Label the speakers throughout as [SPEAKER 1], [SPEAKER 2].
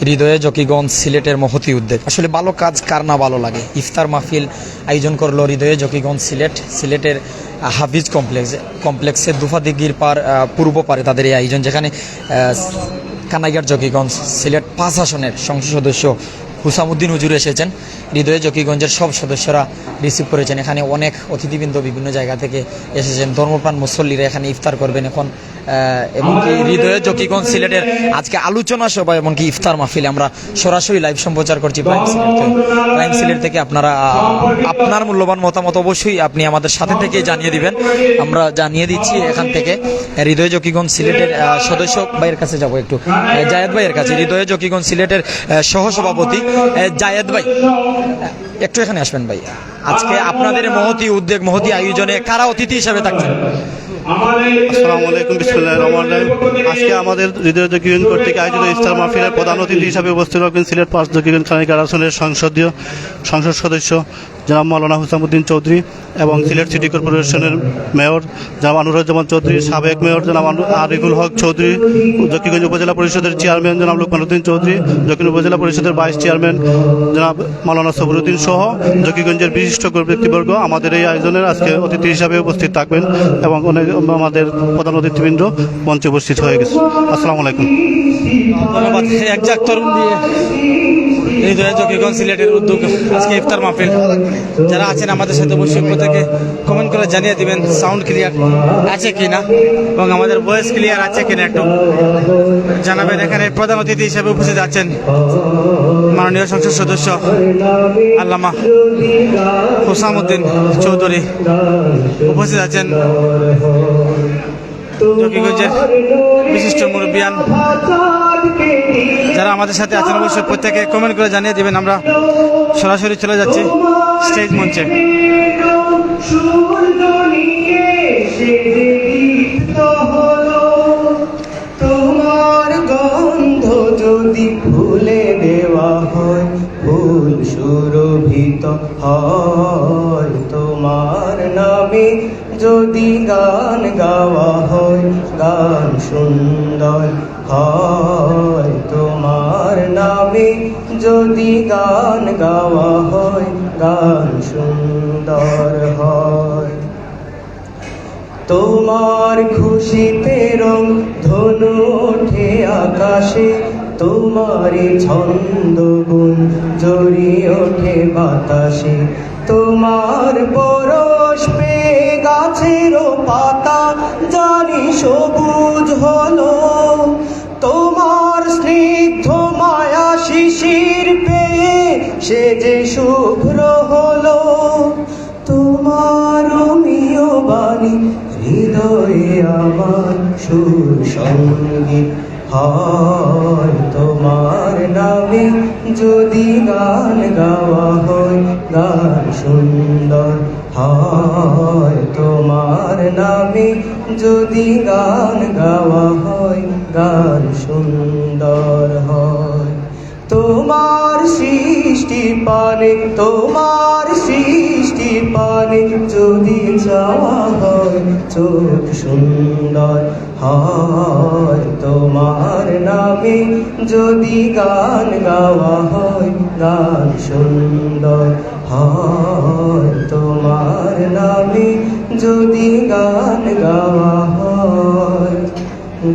[SPEAKER 1] হৃদয়ে জকিগঞ্জ সিলেটের মহতি উদ্যোগ। আসলে ভালো কাজ কার না ভালো লাগে। ইফতার মাহফিল আয়োজন করলো হৃদয়ে জকিগঞ্জ সিলেটের হাফিজ কমপ্লেক্সে দুফা দিঘির পূর্ব পারে তাদের এই আয়োজন, যেখানে কানাইঘাট জকিগঞ্জ সিলেট 5 আসনের সংসদ সদস্য হুসামুদ্দিন হুজুর এসেছেন। হৃদয়ে জকিগঞ্জের সব সদস্যরা রিসিভ করেছেন। এখানে অনেক অতিথিবৃন্দ বিভিন্ন জায়গা থেকে এসেছেন। ধর্মপ্রাণ মুসল্লিরা এখানে ইফতার করবেন এখন। এমনকি হৃদয়ে জকিগঞ্জ সিলেটের আজকে আলোচনা সভা এমনকি ইফতার মাহফিলে আমরা সরাসরি লাইভ সম্প্রচার করছি প্রাইম সিলেট থেকে। আপনারা আপনার মূল্যবান মতামত অবশ্যই আপনি আমাদের সাথে থেকে জানিয়ে দিবেন, আমরা জানিয়ে দিচ্ছি এখান থেকে। হৃদয়ে জকিগঞ্জ সিলেটের সদস্য ভাইয়ের কাছে যাব একটু, জায়েদ ভাইয়ের কাছে। হৃদয়ে জকিগঞ্জ সিলেটের সহসভাপতি জায়েদ ভাই, একটু এখানে আসবেন ভাই। আজকে আপনাদের মহতি উদ্যোগ, মহতি আয়োজনে কারা অতিথি হিসেবে থাকছেন?
[SPEAKER 2] আসসালামু আলাইকুম, বিসমিল্লাহির রহমানির রহিম। আজকে আমাদের হৃদয় জকিগঞ্জ কর্তৃক আয়োজিত ইফতার মাহফিলের প্রধান অতিথি হিসাবে উপস্থিত হবেন সিলেট 5 জকিগঞ্জ কানাইঘাট আসনের সংসদ সদস্য জনাব মাওলানা হুসামুদ্দিন চৌধুরী এবং সিলেট সিটি কর্পোরেশনের মেয়র জনাব আনুরুজ্জামান চৌধুরী, সাবেক মেয়র জনাব আরিফুল হক চৌধুরী, জকিগঞ্জ উপজেলা পরিষদের চেয়ারম্যান জনাব লোকমানুদ্দিন চৌধুরী, জকিগঞ্জ উপজেলা পরিষদের ভাইস চেয়ারম্যান জনাব মাওলানা সবরুদ্দিন সহ জকিগঞ্জের বিশিষ্ট ব্যক্তিবর্গ আমাদের এই আয়োজনের আজকে অতিথি হিসাবে উপস্থিত থাকবেন এবং আমাদের প্রধান অতিথিবৃন্দ মঞ্চে উপস্থিত হয়ে গেছে। আসসালামু আলাইকুম।
[SPEAKER 3] ধন্যবাদ। একজাক তরুণ দিয়ে হৃদয়ে জকিগঞ্জ সিলেটের উদ্যোগ আজকে ইফতার মাহফিল। যারা আছেন আমাদের সাথে অবশ্যই প্রত্যেকে কমেন্ট করে জানিয়ে দিবেন সাউন্ড ক্লিয়ার আছে কিনা এবং আমাদের ভয়েস ক্লিয়ার আছে কিনা একটু জানাবেন। এখানে প্রধান অতিথি হিসেবে উপস্থিত আছেন মাননীয় সংসদ সদস্য আল্লামা হুসামুদ্দিন চৌধুরী, উপস্থিত আছেন জকিগঞ্জের বিশিষ্ট মুরব্বিয়ান। যারা আমাদের সাথে আছেন অবশ্যই প্রত্যেকে কমেন্ট করে জানিয়ে দিবেন। আমরা সরাসরি চলে যাচ্ছি স্টেজ মঞ্চে।
[SPEAKER 4] তোমার গন্ধ যদি ফুলে দেওয়া হয়, ফুল সুরভিত হয়। তোমার নামে যদি গান গাওয়া হয়, গান সুন্দর হয়। তোমার নামে যদি গান গাওয়া হয়, গান সুন্দর হয়। তোমার খুশিতে রং ধনু ওঠে আকাশে, তোমারই ছন্দ গুণ জড়িয়ে ওঠে বাতাসে। তোমার পরশ পেয়ে গাছেরও পাতা জানি সবুজ হলো, তোমার স্নিগ্ধ মায়া শিশির পেয়ে সে যে শুভ্র হলো। তোমার রমিও বাণী হৃদয়ে আমার সুর সঙ্গীত হয়। তোমার নামে যদি গান গাওয়া হয়, গান সুন্দর হয়। তোমার নামে যদি গান গাওয়া হয়, গান সুন্দর হয়। তোমার সৃষ্টি পানে, তোমার সৃষ্টি পানে যদি যাওয়া হয়, চোখ সুন্দর হয়। তোমার নামে যদি গান গাওয়া হয়, গান সুন্দর হয়। তোমার নামে যদি গান গাওয়া হয়,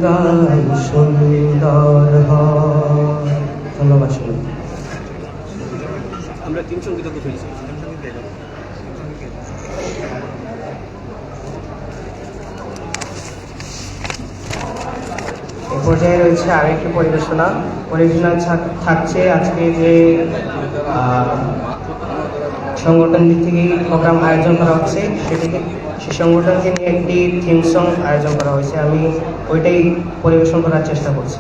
[SPEAKER 4] গান সুন্দর হয়। ধন্যবাদ সবাই।
[SPEAKER 2] আমরা 3 সঙ্গীত ফেলেছি।
[SPEAKER 4] পর্যায়ে রয়েছে আরেকটি পরিবেশনা থাকছে। আজকে যে সংগঠন দিক থেকে প্রোগ্রাম আয়োজন করা হচ্ছে সে সংগঠনকে নিয়ে একটি থিম সং আয়োজন করা হয়েছে। আমি ওইটাই পরিবেশন করার চেষ্টা করছি।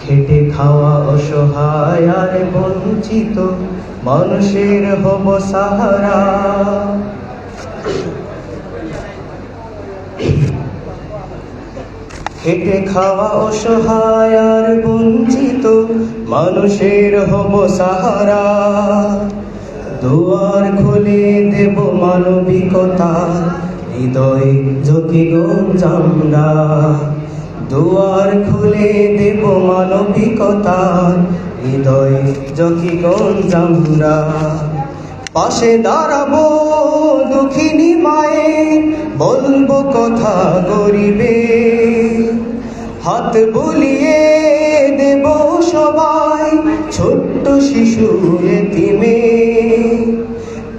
[SPEAKER 4] খেটে খাওয়া অসহায় আর বঞ্চিত মানুষের হব সাহারা। খেটে খাওয়া অসহায় আর বঞ্চিত মানুষের হব সাহারা। দুয়ার খুলে দেব মানবিকতা হৃদয় জকিগঞ্জ আমরা। দুয়ার খুলে দেব মানবিকতার হৃদয়ে জকিগঞ্জ আমরা। পাশে দাঁড়াবো দুঃখিনী মায়ের, বলবো কথা গরিবে, হাত বুলিয়ে দেব সবাই ছোট্ট শিশু এতিমে।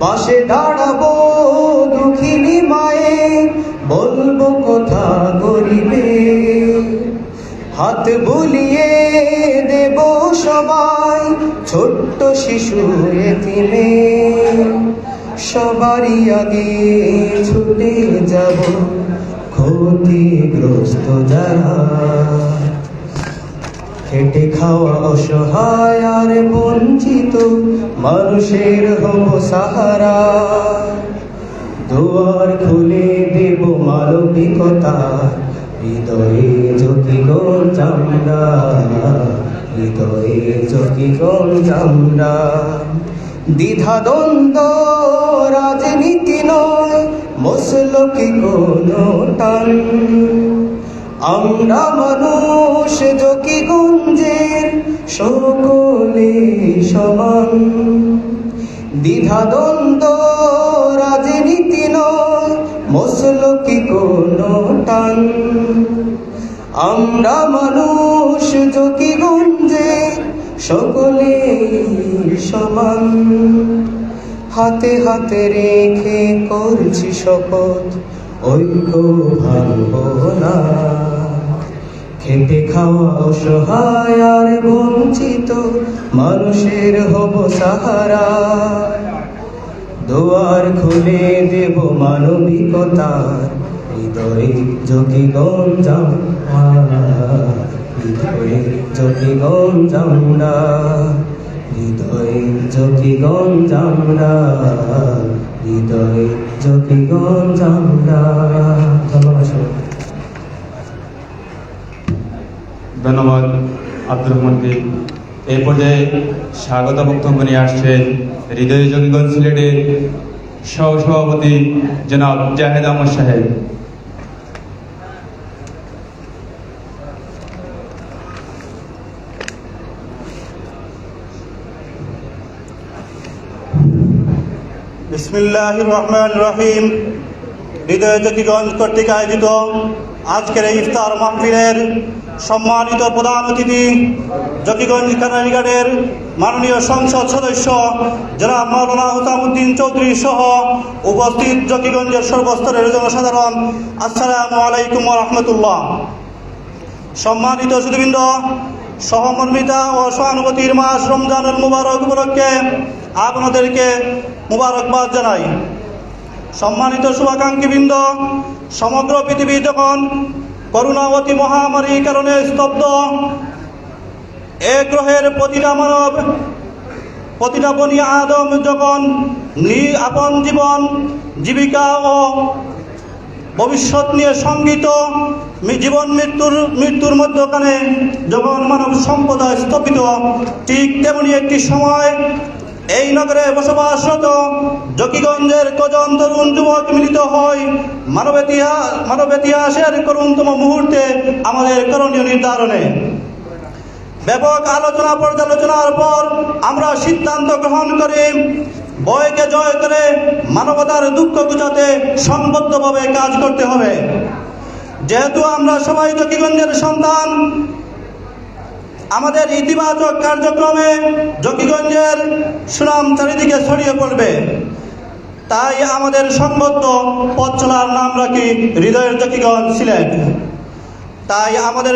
[SPEAKER 4] পাশে দাঁড়াবো দুঃখিনী মায়ের, বলবো কথা গরিবে, হাত বুলিয়ে দেব সবাই ছোট্ট শিশু এতিমে। সবারই আগে ছুটে যাব ক্ষতিগ্রস্ত যারা, খেটে খাওয়া অসহায় আর বঞ্চিত মানুষের হব সাহারা। দুয়ার খুলে দেব মানবিকতা হৃদয়ে জকিগঞ্জ আমরা, হৃদয়ে জকিগঞ্জ আমরা। দ্বিধাদ্বন্দ্ব রাজনীতি নয়, মসলকি কোনো টান, আমরা মানুষ জকিগঞ্জের সকলে সমান। দ্বিধাদ্বন্দ্ব রাজনীতি নয়, মসলকি কোনো টান, আমরা মানুষ জকিগঞ্জের সকলে সমান। হাতে হাতে রেখে করছি শপথ ঐক্য ভাঙব না, খেটে খাওয়া অসহায় আর বঞ্চিত মানুষের হব সাহারা। দুয়ার খুলে দেব মানবিকতার হৃদয়ে জকিগঞ্জ আমরা, হৃদয়ে জকিগঞ্জ আমরা, হৃদয়ে জকিগঞ্জ আমরা, হৃদয়ে জকিগঞ্জ আমরা। ধন্যবাদ।
[SPEAKER 5] ধন্যবাদ আব্দুর রহমানকে। এই পর্যায়ে স্বাগত বক্তব্য নিয়ে আসছেন হৃদয় জকিগঞ্জ সিলেটের সহসভাপতি জনাব জাহেদ আহমদ সাহেব।
[SPEAKER 2] বিসমিল্লাহির রহমানির রহিম। হৃদয় জকিগঞ্জ কর্তৃক আয়োজিত আজকের এই ইফতার মাহফিলের সম্মানিত প্রধান অতিথি জকিগঞ্জ কানাইঘাটের মাননীয় সংসদ সদস্য জনাব মাওলানা হুসামউদ্দিন চৌধুরী সহ উপস্থিত জকিগঞ্জের সর্বস্তরের জনসাধারণ, আসসালামু আলাইকুম ওয়া রাহমাতুল্লাহ। সম্মানিত সুধীবৃন্দ, সহমর্মিতা ও সহানুভূতির মাস রমজানুল মুবারক উপলক্ষে আপনাদেরকে মুবারকবাদ জানাই। সম্মানিত শুভাকাঙ্ক্ষীবৃন্দ, সমগ্র পৃথিবী যখন করোনাবতী মহামারীর কারণে স্তব্ধ, এক গ্রহের প্রতিটা মানব, প্রতিটা বনি আদম যখন আপন জীবন জীবিকা ও ভবিষ্যৎ নিয়ে শঙ্কিত, জীবন মৃত্যুর মধ্যখানে যখন মানব সম্প্রদায় স্থপিত, ঠিক তেমনি একটি সময় এই নগরে বসবাসরত জকিগঞ্জের কজন তরুণ যুবক মিলিত হয় মানব ইতিহাসের করুণতম মুহূর্তে আমাদের করণীয় নির্ধারণে। ব্যাপক আলোচনা পর্যালোচনার পর আমরা সিদ্ধান্ত গ্রহণ করি ভয়কে জয় করে মানবতার দুঃখ ঘুচাতে সংবদ্ধভাবে কাজ করতে হবে। যেহেতু আমরা সবাই জকিগঞ্জের সন্তান, আমাদের ইতিবাচক কার্যক্রমে জকিগঞ্জের সুনাম চারিদিকে ছড়িয়ে পড়বে। তাই আমাদের সংবদ্ধ পথ চলার নাম রাখি হৃদয়ের জকিগঞ্জ সিলেট। তাই আমাদের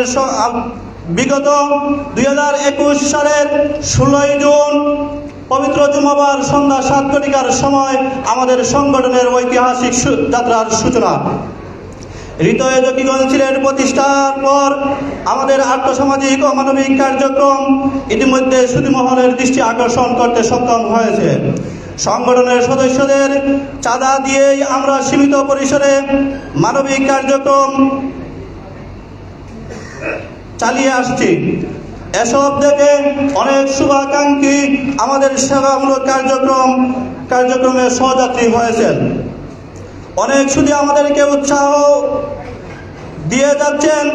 [SPEAKER 2] বিগত 2021 সালের 16 জুন পবিত্র জুমাবার সন্ধ্যা 7 ঘটিকার সময় আমাদের সংগঠনের ঐতিহাসিক যাত্রার সূচনা। হৃদয় জকিগঞ্জ সিলেট প্রতিষ্ঠার পর আমাদের আর্থসামাজিক ও মানবিক কার্যক্রম ইতিমধ্যে সুধীমহলের দৃষ্টি আকর্ষণ করতে সক্ষম হয়েছে। সংগঠনের সদস্যদের চাঁদা দিয়েই আমরা সীমিত পরিসরে মানবিক কার্যক্রম চালিয়ে আসছি। এসব দেখে অনেক শুভাকাঙ্ক্ষী আমাদের সেবামূলক কার্যক্রমে সহযাত্রী হয়েছেন। অনেক শুধু আমাদেরকে উৎসাহ দিয়ে যাচ্ছেন।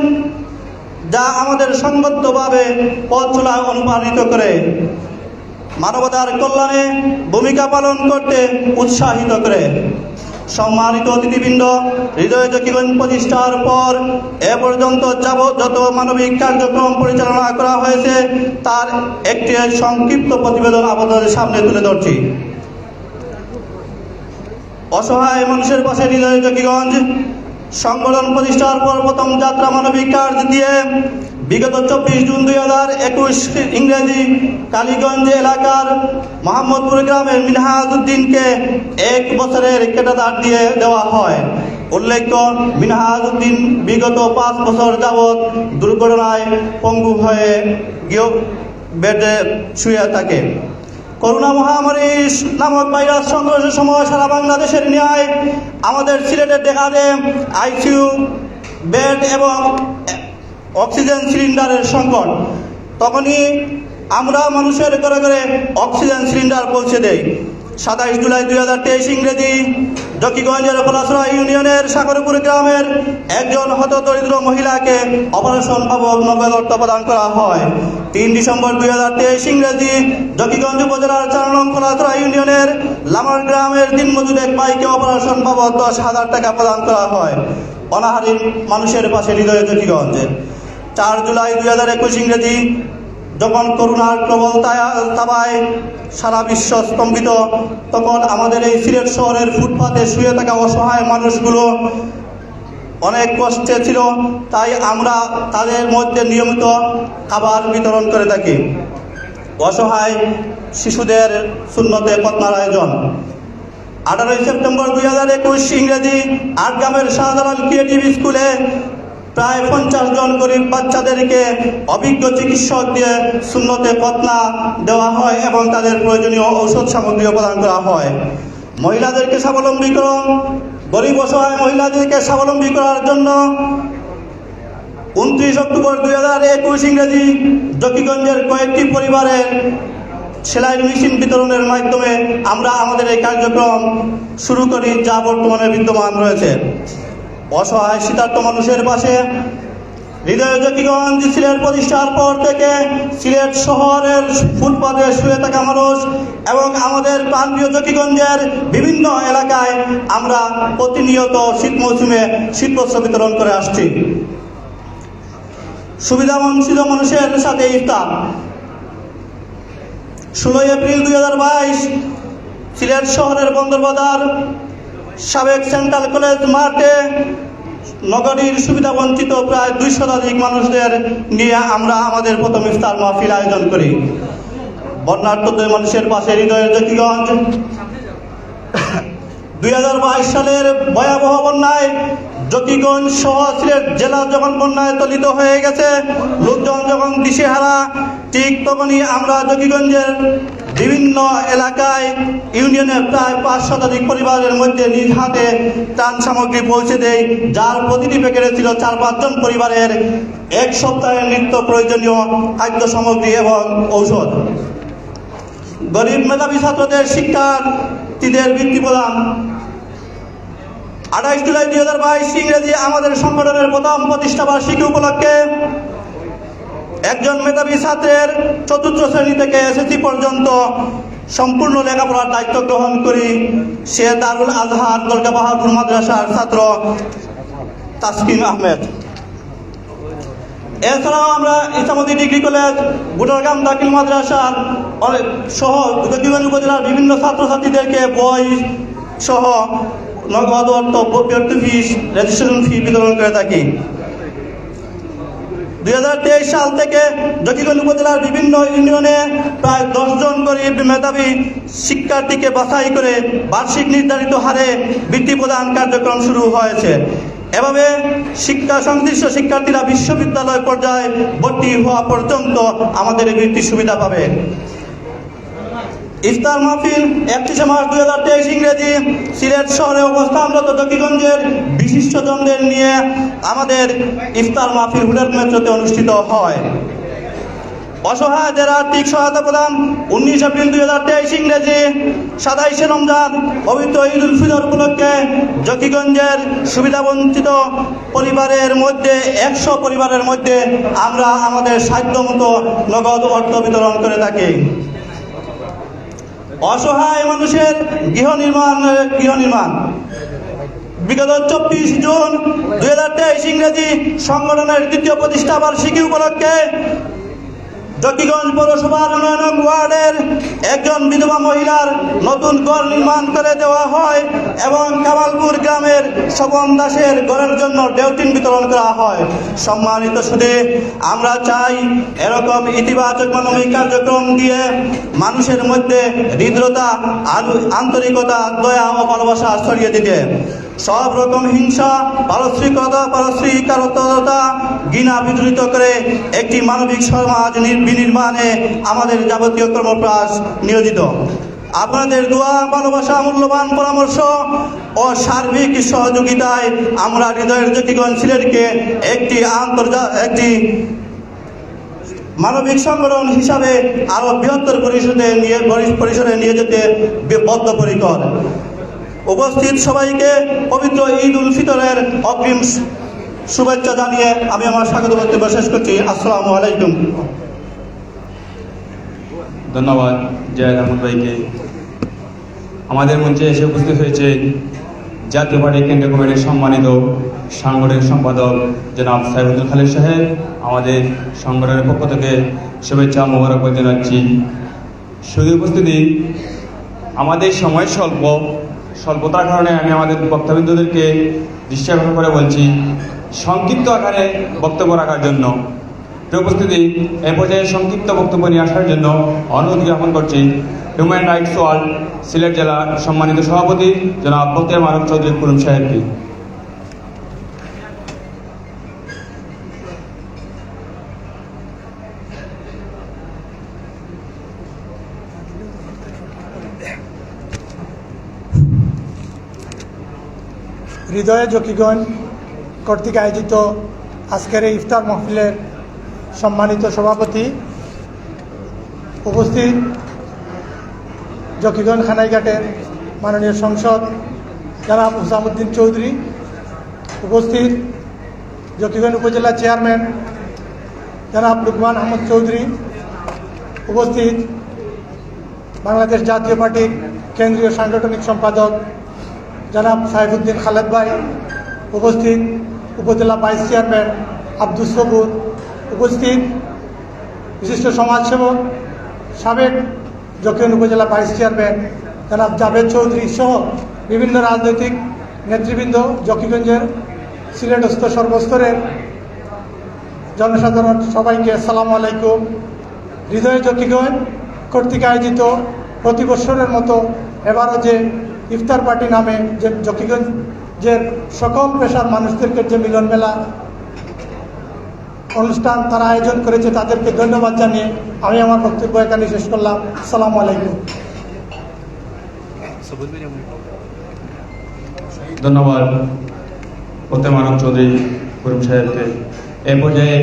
[SPEAKER 2] যা আমাদের সংগতভাবে পথ চলায় অনুপ্রাণিত করে, মানবতার কল্যাণে ভূমিকা পালন করতে উৎসাহিত করে। সম্মানিত অতিথিবৃন্দ, হৃদয় জকিগঞ্জ প্রতিষ্ঠার পর এ পর্যন্ত যত মানবিক কার্যক্রম পরিচালনা করা হয়েছে তার একটি সংক্ষিপ্ত প্রতিবেদন আপনাদের সামনে তুলে ধরছি। অসহায় মানুষের পাশে হৃদয় জকিগঞ্জ সংগঠন প্রতিষ্ঠার পর প্রথম যাত্রা মানবিক কাজ দিয়ে বিগত 24 জুন 2021 ইংরেজি কালীগঞ্জ এলাকার মোহাম্মদপুর গ্রামের মিনহাজ উদ্দিনকে 1 বছরের কেটাদার দিয়ে দেওয়া হয়। উল্লেখ্য, মিনহাজ উদ্দিন বিগত 5 বছর যাবৎ দুর্ঘটনায় পঙ্গু হয়ে বেডে শুয়ে থাকে। করোনা মহামারী নামক ভাইরাস সংঘর্ষের সময় সারা বাংলাদেশের ন্যায় আমাদের সিলেটের দেখা দেয় আইসিইউ বেড এবং অক্সিজেন সিলিন্ডারের সংকট। তখনই আমরা মানুষের ঘরে ঘরে অক্সিজেন সিলিন্ডার পৌঁছে দেই। 27 জুলাই 2023 ইংরেজি জকিগঞ্জের খোলাসরা ইউনিয়নের সাগরপুর গ্রামের একজন হতদরিদ্র মহিলাকে অপারেশন বাবদ নগদ অর্থ প্রদান করা হয়। 3 ডিসেম্বর 2023 ইংরেজি জকিগঞ্জ উপজেলার 4 নং খোলাসরা ইউনিয়নের লামার গ্রামের দিনমজুর এক ভাইকে অপারেশন বাবদ 10,000 টাকা প্রদান করা হয়। অনাহারী মানুষের পাশে হৃদয় জকিগঞ্জে 4 জুলাই 2021 ইংরেজি যখন করোনার প্রবল তাবায় সারা বিশ্ব স্তম্ভিত, তখন আমাদের এই সিলেট শহরের ফুটপাতে শুয়ে থাকা অসহায় মানুষগুলো অনেক কষ্টে ছিল। তাই আমরা তাদের মধ্যে নিয়মিত খাবার বিতরণ করে থাকি। অসহায় শিশুদের সুন্নতে খতনার আয়োজন 18 সেপ্টেম্বর 2021 ইংরেজি আটগ্রামের শাহজালাল ক্রিয়েটিভ স্কুলে প্রায় 50 জন গরিব বাচ্চাদেরকে অভিজ্ঞ চিকিৎসক দিয়ে সুন্নতে খতনা দেওয়া হয় এবং তাদের প্রয়োজনীয় ঔষধ সামগ্রীও প্রদান করা হয়। মহিলাদেরকে স্বাবলম্বীকরণ, গরিব অসহায় মহিলাদেরকে স্বাবলম্বী করার জন্য 29 অক্টোবর 2021 ইংরেজি জকিগঞ্জের কয়েকটি পরিবারের সেলাই মেশিন বিতরণের মাধ্যমে আমরা আমাদের এই কার্যক্রম শুরু করি, যা বর্তমানে বিদ্যমান রয়েছে। অসহায় শীতার্থ মানুষের পাশে হৃদয় জকিগঞ্জ সিলেট প্রতিষ্ঠার পর থেকে সিলেট শহরের ফুটপাতে শুয়ে থাকা মানুষ এবং আমাদের প্রান্তীয় জকিগঞ্জের বিভিন্ন এলাকায় আমরা প্রতিনিয়ত শীত মৌসুমে শীতবস্ত্র বিতরণ করে আসছি। সুবিধা বঞ্চিত মানুষের সাথে ইফতার 16 এপ্রিল 2022 সিলেট শহরের বন্দরবাজার সাবেক সেন্ট্রাল কলেজ মাঠে নগরীর সুবিধা বঞ্চিত প্রায় 200 শতাধিক মানুষদের নিয়ে আমরা আমাদের প্রথম ইফতার মাহফিল আয়োজন করি। বন্যার্তদের মানুষের পাশে হৃদয়ের জকিগঞ্জ 2022 সালের ভয়াবহ বন্যায় জকিগঞ্জ সহ সিলেট জেলা যখন বন্যায় তলিত হয়ে গেছে, লোকজন যখন দিশেহারা, ঠিক তখনই আমরা জকিগঞ্জের বিভিন্ন এলাকায় ইউনিয়নের প্রায় 5 শতাধিক পরিবারের মধ্যে নিজ হাতে ত্রাণ সামগ্রী পৌঁছে দেয়, যার প্রতিটি প্যাকেটে ছিল 4-5 জন পরিবারের 1 সপ্তাহের নিত্য প্রয়োজনীয় খাদ্য সামগ্রী এবং ঔষধ। গরিব মেধাবী ছাত্রদের শিক্ষার্থীদের বৃত্তি প্রদান 28 জুলাই 2022 ইংরেজি আমাদের সংগঠনের প্রথম প্রতিষ্ঠাবার্ষিকী উপলক্ষে একজন মেধাবী ছাত্রের 4র্থ শ্রেণী থেকে এসএসসি পর্যন্ত সম্পূর্ণ লেখাপড়ার দায়িত্ব গ্রহণ করি। সে দারুল আজহার দরগা বাহাদুর মাদ্রাসার ছাত্র তাসকিন আহমেদ। এছাড়াও আমরা ইসলামী ডিগ্রি কলেজ, বুটারগাম দাখিল মাদ্রাসার সহ জকিগঞ্জ উপজেলার বিভিন্ন ছাত্রছাত্রীদেরকে বই সহ নগদ অর্থ, ভর্তি ফিস, রেজিস্ট্রেশন ফি বিতরণ করে থাকি। 2023 সাল থেকে জকিগঞ্জ উপজেলার বিভিন্ন ইউনিয়নে প্রায় 10 জন গরিব মেধাবী শিক্ষার্থীকে বাছাই করে বার্ষিক নির্ধারিত হারে বৃত্তি প্রদান কার্যক্রম শুরু হয়েছে। এভাবে শিক্ষা সংশ্লিষ্ট শিক্ষার্থীরা বিশ্ববিদ্যালয় পর্যায়ে ভর্তি হওয়া পর্যন্ত আমাদের এই বৃত্তির সুবিধা পাবে। ইফতার মাহফিল 31 মার্চ 2023 ইংরেজি সিলেট শহরে অবস্থানরত জকিগঞ্জের বিশিষ্টজনদের নিয়ে আমাদের ইফতার মাহফিল হুডার মেট্রোতে অনুষ্ঠিত হয়। অসহায়দের আর্থিক সহায়তা প্রদান 19 এপ্রিল 2023 ইংরেজি 27 রমজান পবিত্র ঈদ উল ফিতর উপলক্ষে জকিগঞ্জের সুবিধাবঞ্চিত পরিবারের মধ্যে 100 পরিবারের মধ্যে আমরা আমাদের সাধ্যমতো নগদ অর্থ বিতরণ করে থাকি। অসহায় মানুষের গৃহ নির্মাণ বিগত 24 জুন 2023 ইংরেজি সংগঠনের 2য় প্রতিষ্ঠা বার্ষিকী উপলক্ষে জকিগঞ্জ পৌরসভার 9 নং ওয়ার্ডের একজন বিধবা মহিলার নতুন ঘর নির্মাণ করে দেওয়া হয় এবং কামালপুর গ্রামের স্বপন দাসের ঘরের জন্য ডেউটিন বিতরণ করা হয়। সম্মানিত সুধী, আমরা চাই এরকম ইতিবাচক মানবিক কার্যক্রম দিয়ে মানুষের মধ্যে হৃদ্রতা, আন্তরিকতা, দয়া ও ভালোবাসা ছড়িয়ে দিতে। সব রকম হিংসা, পারস্পরিকতা, ঘৃণা বিদ্রুত করে একটি মানবিক সমাজ বিনির্মাণে আমাদের যাবতীয় কর্মপ্রয়াস নিয়োজিত। আপনাদের দোয়া, ভালোবাসা, মূল্যবান পরামর্শ ও সার্বিক সহযোগিতায় আমরা হৃদয়ের জকিগঞ্জ সিলেটকে একটি মানবিক সংগঠন হিসাবে আরো বৃহত্তর পরিসরে নিয়ে যেতে বদ্ধপরিকর। উপস্থিত সবাইকে পবিত্র ঈদ উল ফিতরের অগ্রিম শুভেচ্ছা জানিয়ে আমি আমার স্বাগত বক্তব্য শেষ করছি। আসসালামু আলাইকুম।
[SPEAKER 5] ধন্যবাদ জয় আহমদ ভাইকে। আমাদের মঞ্চে এসে উপস্থিত হয়েছে জাতীয় পার্টি কেন্দ্রীয় কমিটির সম্মানিত সাংগঠনিক সম্পাদক জনাব সাইফুল খালেদ সাহেব। আমাদের সংগঠনের পক্ষ থেকে শুভেচ্ছা মোবারকবাদ জানাচ্ছি। শুধু উপস্থিতি, আমাদের সময় স্বল্পতার কারণে আমি আমাদের বক্তব্যদেরকে দৃষ্টি আকর্ষণ করে বলছি সংক্ষিপ্ত আকারে বক্তব্য রাখার জন্য। উপস্থিতি, এ পর্যায়ে সংক্ষিপ্ত বক্তব্য নিয়ে আসার জন্য অনুরোধ জ্ঞাপন করছি হিউম্যান রাইটস ওয়ার্ল্ড সিলেট জেলার সম্মানিত সভাপতি জনাব বখতিয়ার মারুফ চৌধুরী কুরুম সাহেবকে।
[SPEAKER 6] হৃদয়ে জকিগঞ্জ কর্তৃক আয়োজিত আজকের এই ইফতার মাহফিলের সম্মানিত সভাপতি, উপস্থিত জকিগঞ্জ খানাইঘাটের মাননীয় সংসদ জনাব হুসামউদ্দিন চৌধুরী, উপস্থিত জকিগঞ্জ উপজেলা চেয়ারম্যান জনাব লুকমান আহমদ চৌধুরী, উপস্থিত বাংলাদেশ জাতীয় পার্টির কেন্দ্রীয় সাংগঠনিক সম্পাদক জনাব সাইফুদ্দিন খালেদ ভাই, উপস্থিত উপজেলা ভাইস চেয়ারম্যান আব্দুস সবুর, উপস্থিত বিশিষ্ট সমাজসেবক সাবেক জকিগঞ্জ উপজেলা ভাইস চেয়ারম্যান জনাব জাভেদ চৌধুরী সহ বিভিন্ন রাজনৈতিক নেতৃবৃন্দ, জকিগঞ্জের সিলেটস্থ সর্বস্তরের জনসাধারণ সবাইকে আসসালামু আলাইকুম। হৃদয় জকিগঞ্জ কর্তৃক আয়োজিত প্রতি বছরের মতো এবারও যে ইফতার পার্টি নামে যে জকিগঞ্জের সকল পেশার মানুষদেরকে যে মিলন মেলা অনুষ্ঠান তারা আয়োজন করেছে, তাদেরকে ধন্যবাদ জানিয়ে আমি আমার বক্তব্য এখানে শেষ করলাম। আসসালামু আলাইকুম।
[SPEAKER 5] ধন্যবাদ বখতিয়ার মারুফ চৌধুরী কুরুম সাহেবকে। এ পর্যায়ে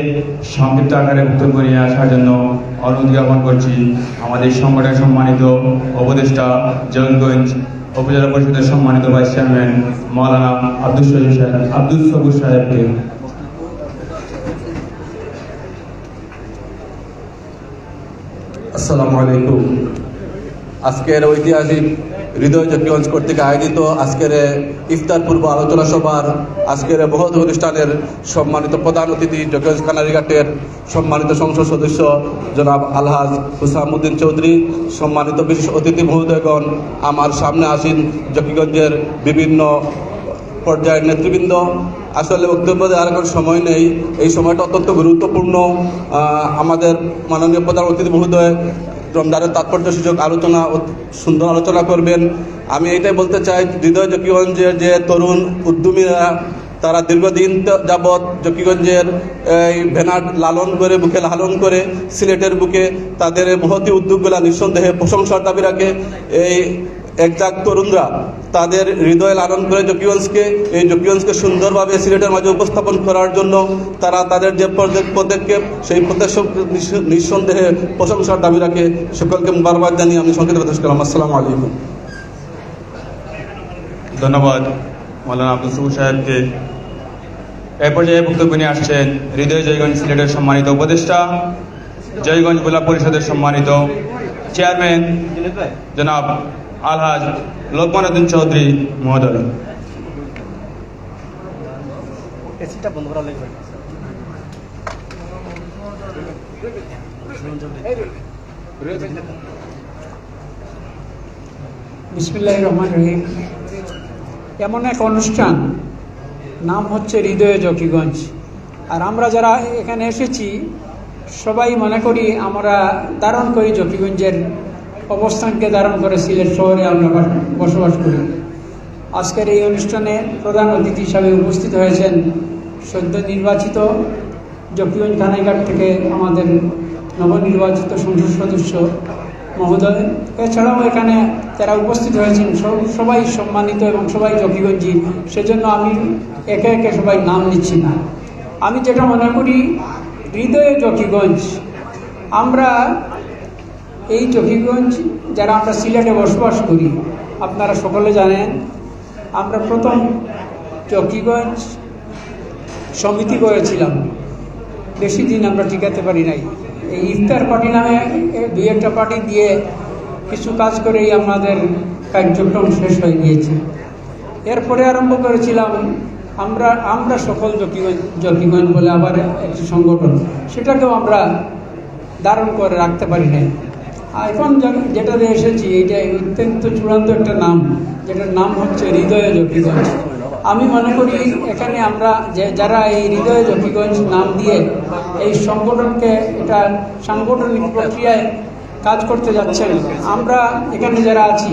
[SPEAKER 5] সংক্ষিপ্ত আকারে বক্তব্য নিয়ে আসার জন্য অনুরোধ জ্ঞাপন করছি আমাদের সংগঠনের সম্মানিত উপদেষ্টা জকিগঞ্জ উপজেলা পরিষদের সম্মানিত ভাইস চেয়ারম্যান মাওলানা আব্দুস সবুর সাহেবকে।
[SPEAKER 7] আসসালামু আলাইকুম। আজকের ঐতিহাসিক হৃদয় জকিগঞ্জ কর্তৃক আয়োজিত আজকের ইফতার পূর্ব আলোচনা সভার আজকের মহৎ অনুষ্ঠানের সম্মানিত প্রধান অতিথি জকিগঞ্জ কানারিঘাটের সম্মানিত সংসদ সদস্য জনাব আলহাজ হুসামউদ্দিন চৌধুরী, সম্মানিত বিশেষ অতিথি মহোদয়গণ, আমার সামনে আসীন জকিগঞ্জের বিভিন্ন পর্যায়ের নেতৃবৃন্দ। আসলে বক্তব্য দেওয়ার কোনো সময় নেই, এই সময়টা অত্যন্ত গুরুত্বপূর্ণ। আমাদের মাননীয় প্রধান অতিথি মহোদয় রমজানের তাৎপর্য সূচক আলোচনা, সুন্দর আলোচনা করবেন। আমি এটাই বলতে চাই, হৃদয় জকিগঞ্জের যে তরুণ উদ্যমীরা তারা দীর্ঘদিন যাবৎ জকিগঞ্জের এই ব্যানার লালন করে, বুকে লালন করে সিলেটের বুকে তাদের মহতী উদ্যোগগুলা নিঃসন্দেহে প্রশংসার দাবি রাখে। এই একজাক তরুণরা তাদের হৃদয় লালন করে জকিগঞ্জকে সুন্দরভাবে সিলেটের মাঝে উপস্থাপন করার জন্য তারা তাদের যে পদক্ষেপ সেই পদক্ষেপ নিঃসন্দেহে প্রশংসার দাবি রাখে। সকলকে মুবারকবাদ জানিয়ে আমি সংক্ষিপ্ত কথা শেষ করলাম। আসসালামু আলাইকুম।
[SPEAKER 5] ধন্যবাদ মৌলানা আব্দুল সবুর সাহেবকে। এ পর্যায়ে বক্তব্য নিয়ে আসছেন হৃদয় জয়গঞ্জ সিলেটের সম্মানিত উপদেষ্টা, জয়গঞ্জ জেলা পরিষদের সম্মানিত চেয়ারম্যান জনাব আলহাজ লোকমান উদ্দিন চৌধুরী মহোদয়।
[SPEAKER 8] বিসমিল্লাহির রহমানির রহিম। এমন এক অনুষ্ঠান, নাম হচ্ছে হৃদয় জকিগঞ্জ। আর আমরা যারা এখানে এসেছি সবাই মনে করি আমরা ধারণ করি জকিগঞ্জের অবস্থানকে ধারণ করে সিলেট শহরে আমরা বসবাস করি। আজকের এই অনুষ্ঠানে প্রধান অতিথি হিসাবে উপস্থিত হয়েছেন সদ্য নির্বাচিত জকিগঞ্জ থানাঘাট থেকে আমাদের নবনির্বাচিত সংসদ সদস্য মহোদয়। এছাড়াও এখানে যারা উপস্থিত হয়েছেন সবাই সম্মানিত এবং সবাই জকিগঞ্জি, সেজন্য আমি একে একে সবাই নাম নিচ্ছি না। আমি যেটা মনে করি হৃদয়ে জকিগঞ্জ, আমরা এই জকিগঞ্জ যারা আমরা সিলেটে বসবাস করি, আপনারা সকলে জানেন আমরা প্রথম জকিগঞ্জ সমিতি করেছিলাম, বেশি দিন আমরা টিকাতে পারি নাই। এই ইফতার পার্টি নামে দুই একটা পার্টি দিয়ে কিছু কাজ করেই আমাদের কার্যক্রম শেষ হয়ে গিয়েছে। এরপরে আরম্ভ করেছিলাম আমরা সকল জকিগঞ্জ বলে আবার একটি সংগঠন, সেটাকেও আমরা ধারণ করে রাখতে পারি নাই। এখন যেটাতে এসেছি এইটা অত্যন্ত চূড়ান্ত একটা নাম, যেটার নাম হচ্ছে হৃদয় জকিগঞ্জ। আমি মনে করি এখানে আমরা যারা এই হৃদয় জকিগঞ্জ নাম দিয়ে এই সংগঠনকে এটা সাংগঠনিক প্রক্রিয়ায় কাজ করতে যাচ্ছেন, আমরা এখানে যারা আছি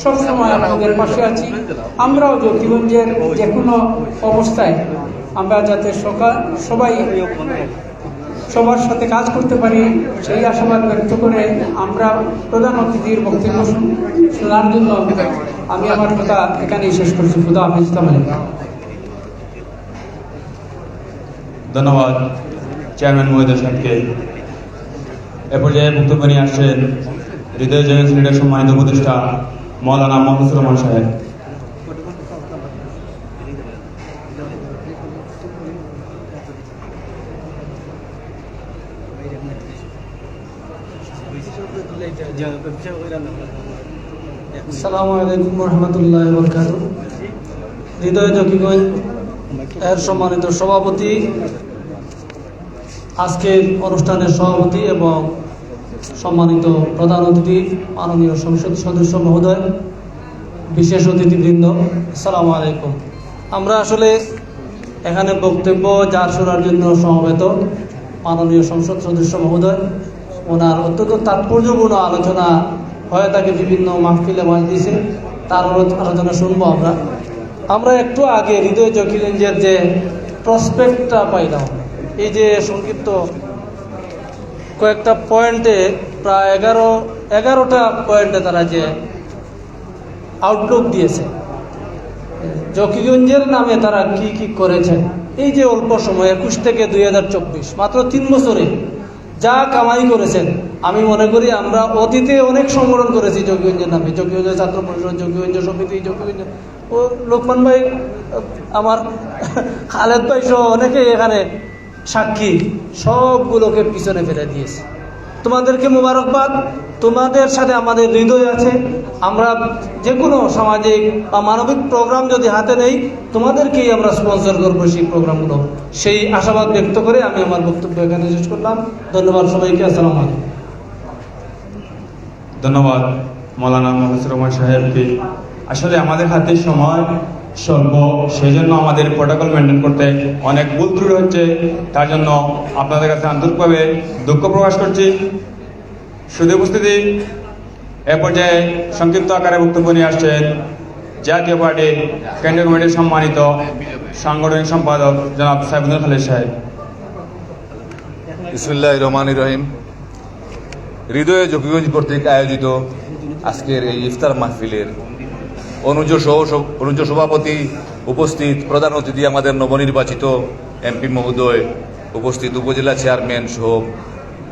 [SPEAKER 8] সবসময় আপনাদের পাশে আছি। আমরাও জকিগঞ্জের যে কোনো অবস্থায় আমরা যাতে সবাই সবার সাথে কাজ করতে পারি সেই আশাবাদ ব্যক্ত করে আমরা প্রধান অতিথির বক্তব্য শোনার জন্য আমি আমার কথা এখানেই শেষ করছি। খুদা হাফেজ।
[SPEAKER 5] ধন্যবাদ চেয়ারম্যান মহোদয় সাহেবকে। এ পর্যায়ে বক্তব্য নিয়ে আসছেন হৃদয় জয়গঞ্জ সিলেটের সম্মানিত উপদেষ্টা মৌলানা মাহফুজুর রহমান সাহেব।
[SPEAKER 9] আসসালামু আলাইকুম রহমতুল্লাহ বরকাতুহ। হৃদয় জকিগঞ্জ এর সম্মানিত সভাপতি, আজকের অনুষ্ঠানের সভাপতি এবং সম্মানিত প্রধান অতিথি মাননীয় সংসদ সদস্য মহোদয়, বিশেষ অতিথিবৃন্দ, আসসালামু আলাইকুম। আমরা আসলে এখানে বক্তব্য যার শোনার জন্য সমবেত মাননীয় সংসদ সদস্য মহোদয়, ওনার অত্যন্ত তাৎপর্যপূর্ণ আলোচনা হয়ে থাকে বিভিন্ন মাহফিলে মাজলিসে, তার আলোচনা শুনবো আমরা একটু আগে হৃদয় জকিগঞ্জের যে প্রসপেক্টটা পাইলাম, এই যে সংক্ষিপ্ত কয়েকটা পয়েন্টে প্রায় 11টা পয়েন্টে তারা যে আউটলুক দিয়েছে জকিগঞ্জের নামে তারা কি কি করেছেন এই যে অল্প সময় 21 থেকে 2024 মাত্র 3 বছরে যা কামাই করেছেন। আমি মনে করি আমরা অতীতে অনেক সংগঠন করেছি জকিগঞ্জের নামে, জকিগঞ্জ ছাত্র পরিষদ, জকিগঞ্জ সমিতি, জকিগঞ্জ ও লোকমান ভাই, আমার খালেদ ভাই সহ অনেকেই এখানে সাক্ষী, সবগুলোকে পিছনে ফেলে দিয়েছে। তোমাদেরকে মোবারকবাদ, তোমাদের সাথে আমাদের হৃদয় আছে। আমরা যে কোনো সামাজিক বা মানবিক প্রোগ্রাম যদি হাতে নেই, তোমাদেরকেই আমরা স্পন্সর করবো সেই প্রোগ্রামগুলো। সেই আশাবাদ ব্যক্ত করে আমি আমার বক্তব্য এখানে শেষ করলাম। ধন্যবাদ সবাইকে। আসসালামু আলাইকুম।
[SPEAKER 5] ধন্যবাদ মৌলানা মাহফুজুর রহমান সাহেবকে। আসলে আমাদের হাতে সময় স্বল্প, সেই জন্য আমাদের প্রোটোকল মেনটেন করতে অনেক ভুল ত্রুটি হচ্ছে। তার জন্য আপনাদের কাছে আন্তরিকভাবে দুঃখ প্রকাশ করছি। শুধু উপস্থিতি, এ পর্যায়ে সংক্ষিপ্ত আকারে বক্তব্য নিয়ে আসছেন জাতীয় পার্টির কেন্দ্রীয় কমিটির সম্মানিত সাংগঠনিক সম্পাদক জনাব সাইফুদ্দিন খালেদ সাহেব।
[SPEAKER 10] বিসমিল্লাহির রহমানির রহিম। হৃদয়ে জকিগঞ্জ কর্তৃক আয়োজিত
[SPEAKER 7] আজকের এই ইফতার মাহফিলের অনুজ সভাপতি উপস্থিত, প্রধান অতিথি আমাদের নবনির্বাচিত এমপি মহোদয় উপস্থিত, উপজেলা চেয়ারম্যান সহ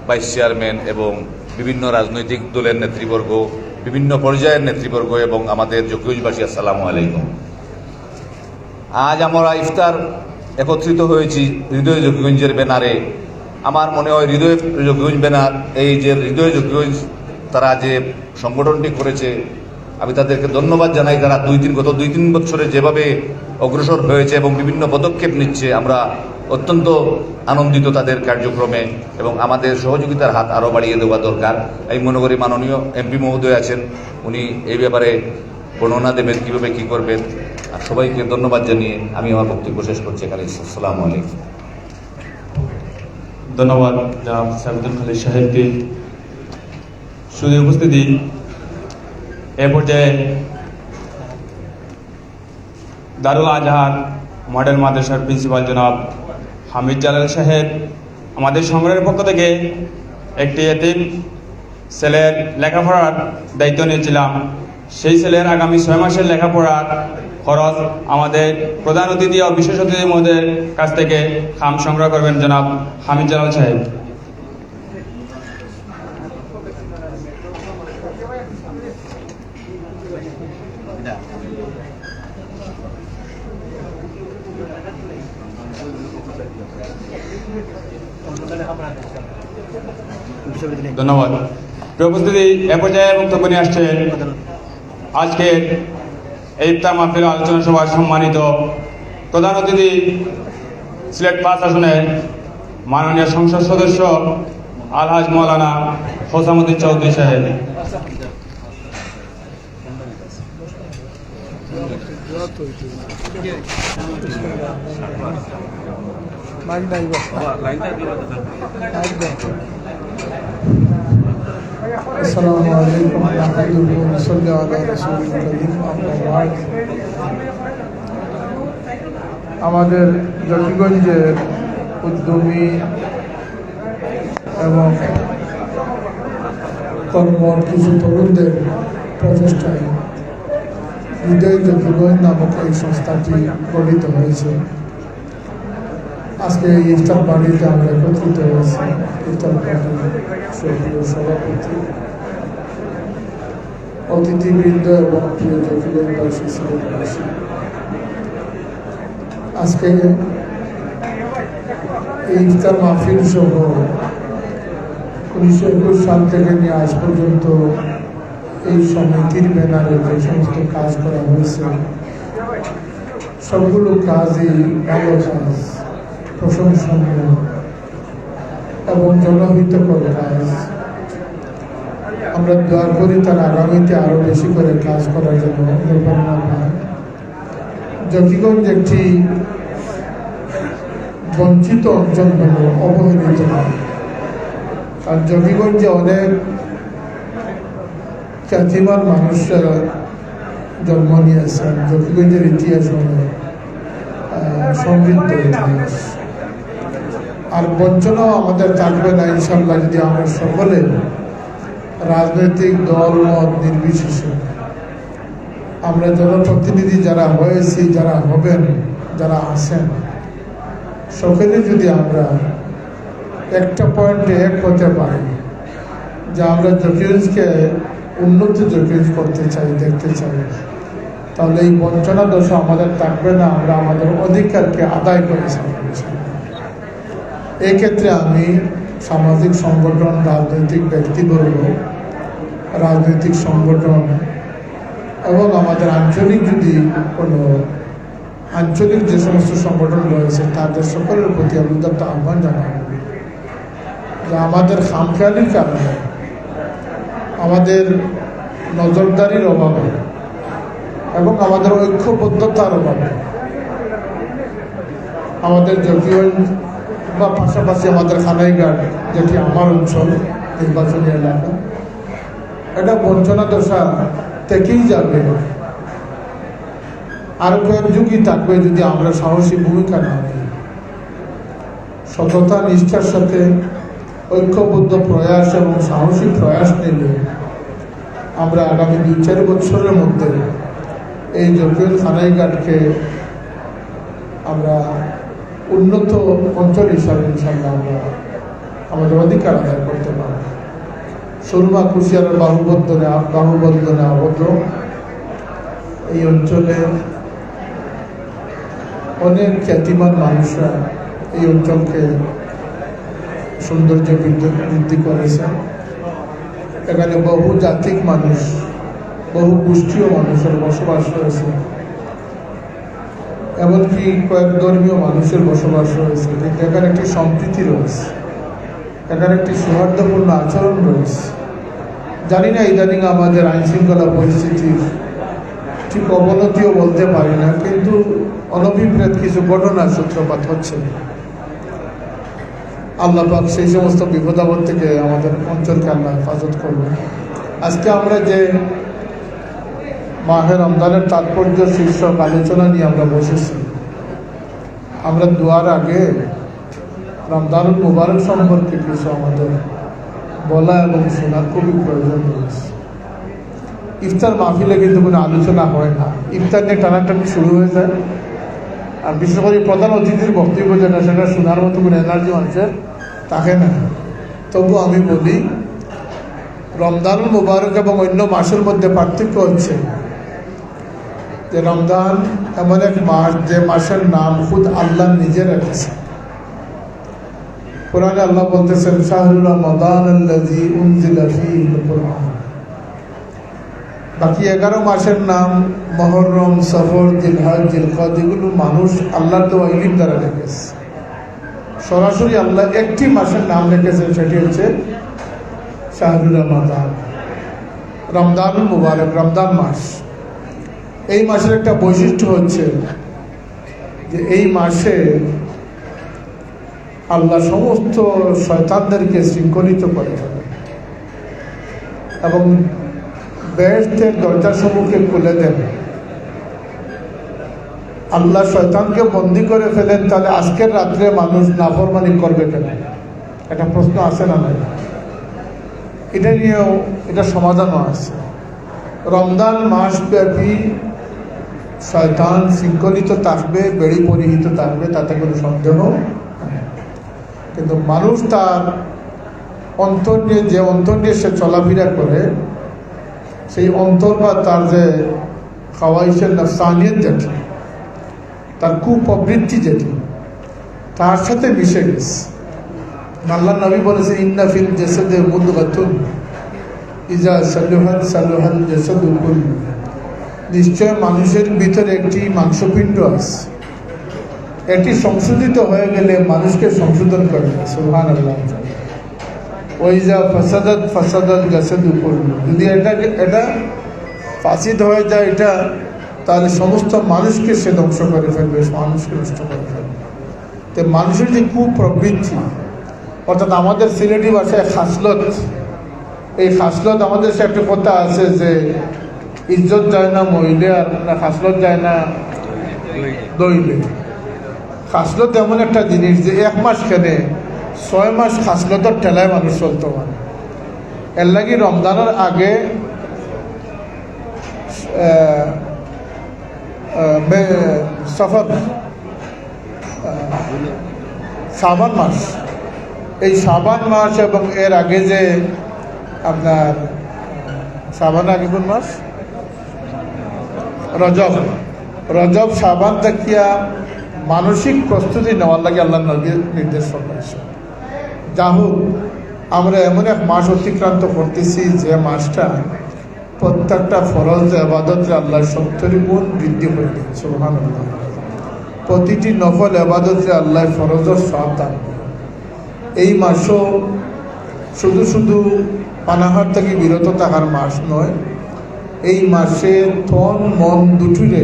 [SPEAKER 7] ভাইস চেয়ারম্যান এবং বিভিন্ন রাজনৈতিক দলের নেতৃবর্গ, বিভিন্ন পর্যায়ের নেতৃবর্গ এবং আমাদের জকিগঞ্জবাসী, আসসালামু আলাইকুম। আজ আমরা ইফতার একত্রিত হয়েছি হৃদয় জকিগঞ্জের ব্যানারে। আমার মনে হয় হৃদয় জকিগঞ্জ ব্যানার, এই যে হৃদয় জকিগঞ্জ তারা যে সংগঠনটি করেছে, আমি তাদেরকে ধন্যবাদ জানাই। তারা গত 2-3 বছরে যেভাবে অগ্রসর হয়েছে এবং বিভিন্ন পদক্ষেপ নিচ্ছে, আমরা অত্যন্ত আনন্দিত তাদের কার্যক্রমে এবং আমাদের সহযোগিতার হাত আরও বাড়িয়ে দেওয়া দরকার। আমি মনে করি মাননীয় এমপি মহোদয় আছেন, উনি এই ব্যাপারে বর্ণনা দেবেন কীভাবে কী করবেন। আর সবাইকে ধন্যবাদ জানিয়ে আমি আমার বক্তব্য শেষ করছি এখানে। আসসালামু আলাইকুম।
[SPEAKER 5] ধন্যবাদ জনাব সাইফুদ্দিন খালিদ সাহেবকে। শুধু উপস্থিতি এ পর্যায়ে দারুল আজহার মডেল মাদ্রাসার প্রিন্সিপাল জনাব হামিদ জালাল সাহেব আমাদের সংগঠনের পক্ষ থেকে একটি এতিম ছেলের লেখাপড়ার দায়িত্ব নিয়েছিলাম। সেই ছেলের আগামী 6 মাসের লেখাপড়ার খরচ আমাদের প্রধান অতিথি ও বিশেষ অতিথি মহোদয়ের কাছ থেকে খাম সংগ্রহ করবেন জনাব হামিদ জালাল সাহেব। ধন্যবাদ। প্রিয় উপস্থিতি, এ পর্যায়ে বক্তব্য নিয়ে আসছেন আজকের এই ইফতার মাহফিল আলোচনা সভার সম্মানিত প্রধান অতিথি, সিলেট 5 আসনের মাননীয় সংসদ সদস্য আলহাজ মৌলানা হোসামুদ্দিন চৌধুরী সাহেব।
[SPEAKER 6] আসসালামু আলাইকুম ওয়া রাহমাতুল্লাহি ওয়া বারাকাতুহু। আমাদের জকিগঞ্জের উদ্যমী এবং কর্মঠ কিছু তরুণদের প্রচেষ্টায় হৃদয় জকিগঞ্জ নামক এই সংস্থাটি গঠিত হয়েছে। আজকে এই ইফতার পার্টিতে আমরা একত্রিত হয়েছি। ইফতার পার্টির সভাপতি, অতিথিবৃন্দ এবং প্রিয় জকিগঞ্জবাসী, সিলেটবাসী, আজকে এই ইফতার মাহফিল সহ 1921 সাল থেকে নিয়ে আজ পর্যন্ত এই সমিতির ব্যানারে যে সমস্ত কাজ করা হয়েছে, সবগুলো কাজই ভালো কাজ, প্রশংসনীয় এবং জনহিতকর কাজ। আমরা দোয়া করি তার আগামীতে আরো বেশি করে কাজ করার জন্য প্রেরণা পায়। জকিগঞ্জ একটি বঞ্চিত অঞ্চল হল, অবহেলিত নয়। আর জকিগঞ্জে অনেক খ্যাতিমান মানুষরা জন্ম নিয়েছেন। জকিগঞ্জের ইতিহাস অনেক সমৃদ্ধ ইতিহাস। আর বঞ্চনাও আমাদের থাকবে না ইনশাল্লাহ, যদি আমরা সকলে রাজনৈতিক দল মত নির্বিশেষে, আমরা জনপ্রতিনিধি যারা হয়েছি, যারা হবেন, যারা আছেন, সকলে যদি আমরা একটা পয়েন্টে এক হতে পারি যে আমরা জকিগঞ্জকে উন্নত জকিগঞ্জ করতে চাই, দেখতে চাই, তাহলে এই বঞ্চনা দশা আমাদের থাকবে না। আমরা আমাদের অধিকারকে আদায় করে ছাড়ব। এই ক্ষেত্রে আমি সামাজিক সংগঠন, রাজনৈতিক ব্যক্তিবর্গ, রাজনৈতিক সংগঠন এবং আমাদের আঞ্চলিক যদি কোনো আঞ্চলিক যে সমস্ত সংগঠন রয়েছে তাদের সকলের প্রতি আমি একটা আহ্বান জানাবো যে আমাদের খামখেয়ালির কারণে, আমাদের নজরদারির অভাবে এবং আমাদের ঐক্যবদ্ধতার অভাবে আমাদের জকিগঞ্জ বা পাশাপাশি আমাদের খানাইঘাট, যেটি আমার অঞ্চল, নির্বাচনী এলাকা, এটা বঞ্চনা দশা থেকেই যাবে। আর কয়েক যুগই থাকবে যদি আমরা সাহসী ভূমিকা না নিই। সততা নিষ্ঠার সাথে ঐক্যবদ্ধ প্রয়াস এবং সাহসী প্রয়াস নিলে আমরা আগামী 2-4 বছরের মধ্যে এই জকিগঞ্জ থানাঘাটকে আমরা উন্নত অঞ্চল হিসাবে ইনশাল্লাহ আমরা আমাদের অধিকার আদায় করতে পারব। সুরমা কুশিয়ারের বাহুবন্ধনে আবদ্ধ এই অঞ্চলে অনেক খ্যাতিমান মানুষরা এই অঞ্চলকে সৌন্দর্য বৃদ্ধি করেছে। এখানে বহু জাতিক মানুষ, বহু গোষ্ঠীয় মানুষের বসবাস রয়েছে, এমনকি কয়েক ধর্মীয় মানুষের বসবাস রয়েছে। কিন্তু এখানে একটি সম্প্রীতি রয়েছে, এখানে একটি সৌহার্দ্যপূর্ণ আচরণ রয়েছে। জানি না ইদানিং আমাদের আইনশৃঙ্খলা পরিস্থিতির ঠিক অবনতিও বলতে পারি না, কিন্তু অনভিপ্রেত কিছু ঘটনার সূত্রপাত হচ্ছে। আল্লাহ পাক সেই সমস্ত বিপদাবদ থেকে আমাদের অঞ্চলকে আল্লাহ হেফাজত করবে। আজকে আমরা যে মাহে রমজানের তাৎপর্য শীর্ষক আলোচনা নিয়ে আমরা বসেছি, আমরা দুয়ার আগে রমজানুল মুবারক সম্পর্কে কিছু আমাদের বলা এবং শোনার খুবই প্রয়োজন রয়েছে। ইফতার মাহফিলে কিন্তু কোনো আলোচনা হয় না, ইফতার নিয়ে টানাটানি শুরু হয়ে যায়। আর বিশেষ করে প্রধান অতিথির বক্তব্য যেটা, সেটা শোনার মতো কোনো এনার্জি মানুষের থাকে না। তবু আমি বলি, রমজানুল মুবারক এবং অন্য মাসের মধ্যে পার্থক্য হচ্ছে যে রমজান এমন এক মাস যে মাসের নাম খুদ আল্লাহ নিজে রেখেছে। কোরআনে আল্লাহ বলতেছেন, শাহরুর রমাদান আল্লাযী উনজিলা ফীহিল কুরআন। বাকি 11 মাসের নাম মুহররম, সফর, জিলহজ, জিলকদ, এগুলো মানুষ আল্লাহর দেওয়া ইলম দ্বারা রেখেছে। সরাসরি আল্লাহ একটি মাসের নাম রেখেছেন, সেটি হচ্ছে শাহরুর রমাদান, রমজানুল মুবারক, রমজান মাস। এই মাসের একটা বৈশিষ্ট্য হচ্ছে যে এই মাসে আল্লাহ সমস্ত শয়তানদেরকে শৃঙ্খলিত করে ফেলেন এবং বেহেশতের দরজার সম্মুখে খুলে দেন। আল্লাহ শয়তানকে বন্দি করে ফেলেন, তাহলে আজকের রাত্রে মানুষ নাফরমানি করবে কেন? একটা প্রশ্ন আছে না নাই? এটা নিয়েও এটা সমাধানও আছে। রমজান মাস ব্যাপী শয়তান শৃঙ্খলিত থাকবে, বেড়ি পরিহিত থাকবে, তাতে কোনো সন্দেহ নেই। কিন্তু মানুষ তার অন্তর নিয়ে, যে অন্তর নিয়ে সে চলাফেরা করে, সেই অন্তর বা তার যে খাওয়াইশের নফসানিয়ত যেটি, তার কুপ্রবৃত্তি যেটি, তার সাথে মিশে গেছে। আল্লাহ নবী বলেছে, ইন্না ফিল জাসাদে মুদগাতুন ইজা সালুহাত সালুহাল জাসাদু কুল্লু। নিশ্চয় মানুষের ভিতরে একটি মাংসপিণ্ড আছে, এটি সংশোধিত হয়ে গেলে মানুষকে সংশোধন করে। সুবহানাল্লাহ। ওইজা ফাসাদাত ফাসাদাল জাসাদু কুল্লু। যদি এটা ফাসিদ হয়ে যায় এটা, তাহলে সমস্ত মানুষকে সে ধ্বংস করে ফেলবে, মানুষকে নষ্ট করে ফেলবে। তো মানুষের যে কুপ্রবৃত্তি, অর্থাৎ আমাদের সিলেটি ভাষায় খাসলত, এই খাসলত আমাদের সে একটা কথা আছে যে ইজ্জত যায় না মহিলে, আর না খাসলত যায় না দইলে। খাসলত এমন একটা জিনিস যে 1 মাস খেলে 6 মাস খাসলতের ঠেলায় মানুষ চলতে পারে। এর লাগি রমজানের আগে সফর, শ্রাবণ মাস, এই শ্রাবণ মাস এবং এর আগে যে আপনার শ্রাবণ আগে কোন মাস? রজব। রজব শ্রাবণ দেখিয়া মানসিক প্রস্তুতি নেওয়ার লাগে আল্লাহ নবীর নির্দেশ করেছে। যা হোক, আমরা এমন এক মাস অতিক্রান্ত করতেছি যে মাসটা প্রত্যেকটা ফরজ ইবাদতে আল্লাহ 70 গুণ বৃদ্ধি করে দিচ্ছে। সুবহানাল্লাহ। প্রতিটি নফল ইবাদতে আল্লাহ ফরজের সওয়াব দান করে। এই মাসও শুধু শুধু পানাহার থেকে বিরত থাকার মাস নয়, এই মাসে তন মন দুটিরে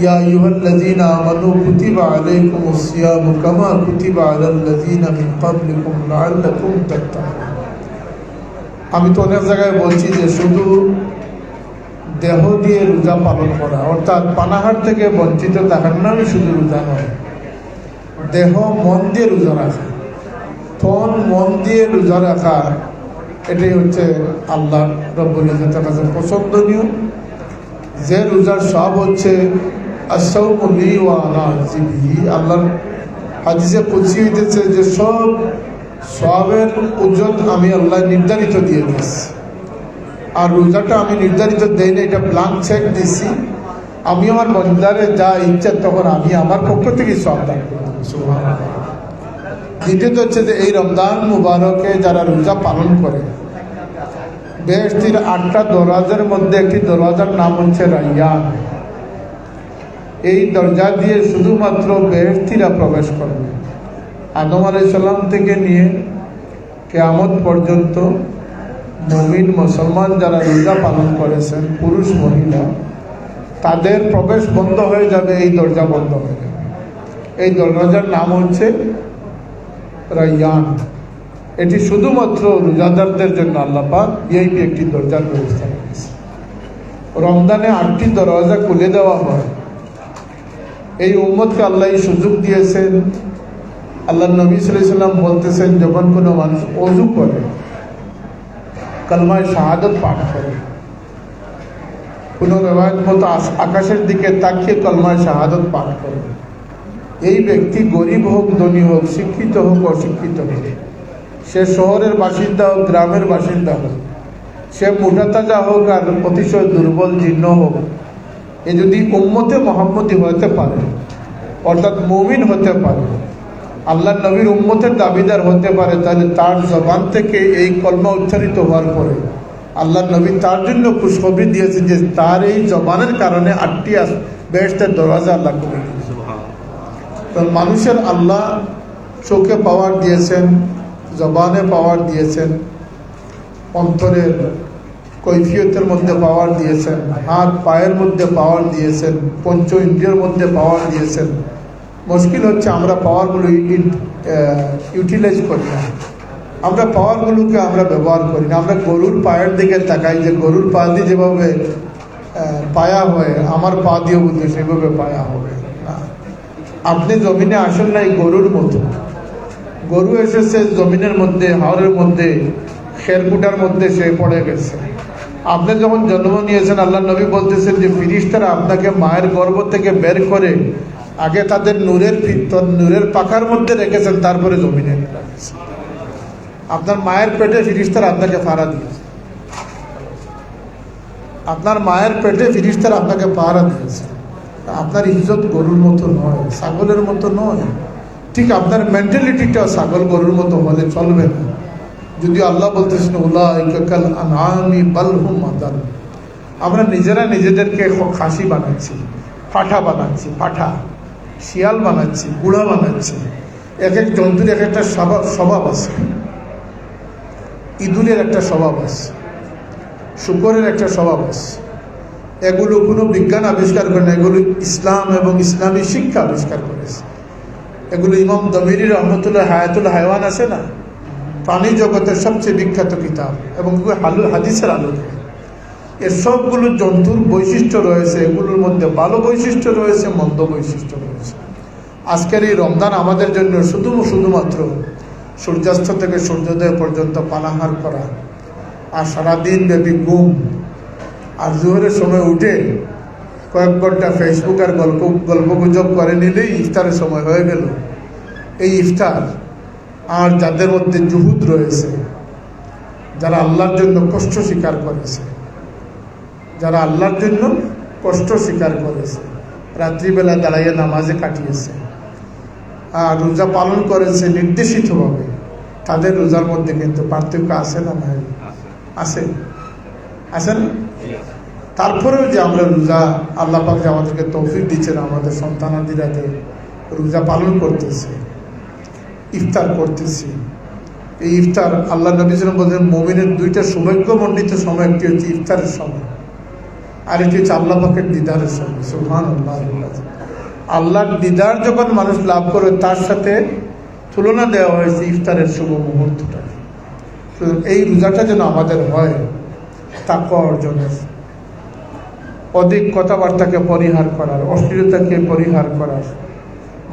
[SPEAKER 6] ইয়া আইয়ুহাল্লাযীনা আমানু কুতিবা আলাইকুমুস সিয়ামু কামা কুতিবা আলাল্লাযীনা মিন ক্বাবলিকুম লাআল্লাকুম তাত্তাকুন। আমি তো অনেক জায়গায় বলছি যে শুধু দেহ দিয়ে রোজা পালন করা, অর্থাৎ পানাহার থেকে বঞ্চিত থাকার নামই শুধু রোজা নয়, দেহ মন দিয়ে রোজা রাখা, তন মন দিয়ে রোজা রাখা, এটাই হচ্ছে আল্লাহ রব্বুল ইজ্জতের কাছে পছন্দনীয়। যে রোজার সব হচ্ছে আসাউমু লি ওয়া আনা আজজি বিহি, আল্লাহর হাদিসে কুদসি হইতেছে যে সব সবের ওজন আমি আল্লাহ নির্ধারিত দিয়ে দিয়েছি, আর রোজাটা আমি নির্ধারিত দেই না, এটা ব্লাঙ্ক চেক দিছি। আমি আমার বন্দারে যা ইচ্ছা তখন আমি আমার পক্ষ থেকে সব দান করব। সুবহানাল্লাহ। দ্বিতীয়ত হচ্ছে যে এই রমজান মুবারকে যারা রোজা পালন করে, বেহেশতের 8টা দরওয়াজার মধ্যে একটি দরওয়াজার নাম হচ্ছে রায়্যান। এই দরজা দিয়ে শুধুমাত্র বেহেশতিরা প্রবেশ করবে। আদম আলাইহিস সালাম থেকে নিয়ে কিয়ামত পর্যন্ত মুমিন মুসলমান যারা রোজা পালন করেছেন, পুরুষ মহিলা, তাদের প্রবেশ বন্ধ হয়ে যাবে, এই দরজা বন্ধ হয়ে যাবে। এই দরজার নাম হচ্ছে রায়্যান। এটি শুধুমাত্র রোজাদারদের জন্য আল্লাহ পাক ভিআইপি একটি দরজার ব্যবস্থা করেছে। রমজানে 8টি দরজা খুলে দেওয়া হয়। এই উম্মতকে আল্লাহ এই সুযোগ দিয়েছেন। আল্লাহ নবী সাল্লাল্লাহু আলাইহি ওয়াসাল্লাম বলতেছেন, যখন কোনো মানুষ ওযু করে, কালমায়ে শাহাদাত পাঠ করে, কোনো রিওয়ায়াত মতো আকাশের দিকে তাকিয়ে কালমায়ে শাহাদাত পাঠ করে, এই ব্যক্তি গরিব হোক ধনী হোক, শিক্ষিত হোক অশিক্ষিত হোক, সে শহরের বাসিন্দা হোক গ্রামের বাসিন্দা হোক, সে মোটা তাজা হোক আর অতিশয় দুর্বল জীর্ণ হোক, এ যদি উম্মতে মুহাম্মদী হতে পারে, অর্থাৎ মুমিন হতে পারে, আল্লাহ নবীর উম্মতের দাবিদার হতে পারে, তাহলে তার জবান থেকে এই কলমা উচ্চারিত হওয়ার পরে আল্লাহ নবী তার জন্য খুশখবরি দিয়েছেন যে তার এই জবানের কারণে 8টি বেহেশতের দরওয়াজা আল্লাহ খুলে দিয়েছেন। তো মানুষের আল্লাহ চোখে পাওয়ার দিয়েছেন, জবানে পাওয়ার দিয়েছেন, অন্তরের কৈফিয়তের মধ্যে পাওয়ার দিয়েছেন, হাত পায়ের মধ্যে পাওয়ার দিয়েছেন, পঞ্চ ইন্দ্রিয়ের মধ্যে পাওয়ার দিয়েছেন। মুশকিল হচ্ছে আমরা পাওয়ারগুলো ইউটিলাইজ করি না, আমরা পাওয়ারগুলোকে আমরা ব্যবহার করি না। আমরা গরুর পায়ের দিকে তাকাই যে গরুর পা দিয়ে যেভাবে পায়া হয়, আমার পা দিয়েও বুঝতে সেভাবে পায়া হবে না। আপনি জমিনে আসেন না এই গরুর মতো। গরু এসেছে জমিনের মধ্যে, হাওরের মধ্যে, খেরকুটার মধ্যে সে পড়ে গেছে। আপনি যখন জন্ম নিয়েছেন, আল্লাহ নবী বলতেছেন যে ফিরিস্তারা আপনাকে মায়ের গর্ভ থেকে বের করে আগে তাদের নূরের পাখার মধ্যে রেখেছেন, তারপরে জমিনে রেখেছেন। আপনার মায়ের পেটে ফিরিস্তারা আপনাকে ফাড়া দিয়েছে, আপনার মায়ের পেটে ফিরিস্তারা আপনাকে পাহারা দিয়েছে। আপনার ইজ্জত গরুর মতো নয়, ছাগলের মতো নয়। ঠিক আপনার মেন্টালিটিটা ছাগল গরুর মতো হলে চলবে না। যদি আল্লাহ বলতেছেন উলাইকা কাল আনআমি বাল হুম আদাল, আমরা নিজেরা নিজেদেরকে খাসি বানাচ্ছি, পাঠা বানাচ্ছি, পাঠা শিয়াল বানাচ্ছি, গুড়া বানাচ্ছি। এক এক জন্তুর এক একটা স্বভাব আছে। ইঁদুরের একটা স্বভাব আছে, শুকরের একটা স্বভাব আছে। এগুলো কোনো বিজ্ঞান আবিষ্কার করে না, এগুলো ইসলাম এবং ইসলামী শিক্ষা আবিষ্কার করেছে। এগুলো ইমাম দমিরি রহমতুল্লাহ হায়াতুল হায়ওয়ান আছে না, প্রাণী জগতের সবচেয়ে বিখ্যাত কিতাব, এবং হাদিসের আলোকে এর সবগুলো জন্তুর বৈশিষ্ট্য রয়েছে। এগুলোর মধ্যে ভালো বৈশিষ্ট্য রয়েছে, মন্দ বৈশিষ্ট্য রয়েছে। আজকের এই রমজান আমাদের জন্য শুধুমাত্র সূর্যাস্ত থেকে সূর্যোদয় পর্যন্ত পানাহার করা, আর সারাদিন ব্যাপী ঘুম, আর জোহরের সময় উঠে কয়েক ঘন্টা ফেসবুক আর গল্পগুজব করে নিলেই ইফতারের সময় হয়ে গেল। এই ইফতার, আর যাদের মধ্যে জুহুদ রয়েছে, যারা আল্লাহর জন্য কষ্ট স্বীকার করেছে, যারা আল্লাহর জন্য কষ্ট স্বীকার করেছে, রাত্রিবেলা দাঁড়াইয়ে নামাজে কাটিয়েছে, আর রোজা পালন করেছে নির্দেশিতভাবে, তাদের রোজার মধ্যে কিন্তু পার্থক্য আছে না ভাই? আছে, আছে না? তারপরেও যে আমরা রোজা, আল্লাহ পাক যে আমাদেরকে তৌফিক দিচ্ছেন, আমাদের সন্তানাদিরাতে রোজা পালন করতেছে, ইফতার করতেছি। এই ইফতার আল্লাহ নবী সাল্লাল্লাহু আলাইহি ওয়াসাল্লাম বলেন মুমিনের 2টা সৌভাগ্যমণ্ডিত সময়, একটি হচ্ছে ইফতারের সময়, আর একটি হচ্ছে আল্লাহ পাকের দিদারের সময়। সুবহানাল্লাহ। আল্লাহর দিদার যখন মানুষ লাভ করে, তার সাথে তুলনা দেওয়া হয়েছে ইফতারের শুভ মুহূর্তটা। এই রোজাটা যেন আমাদের হয় তাকওয়া অর্জনের, অধিক কথাবার্তাকে পরিহার করার, অশ্লীলতাকে পরিহার করার,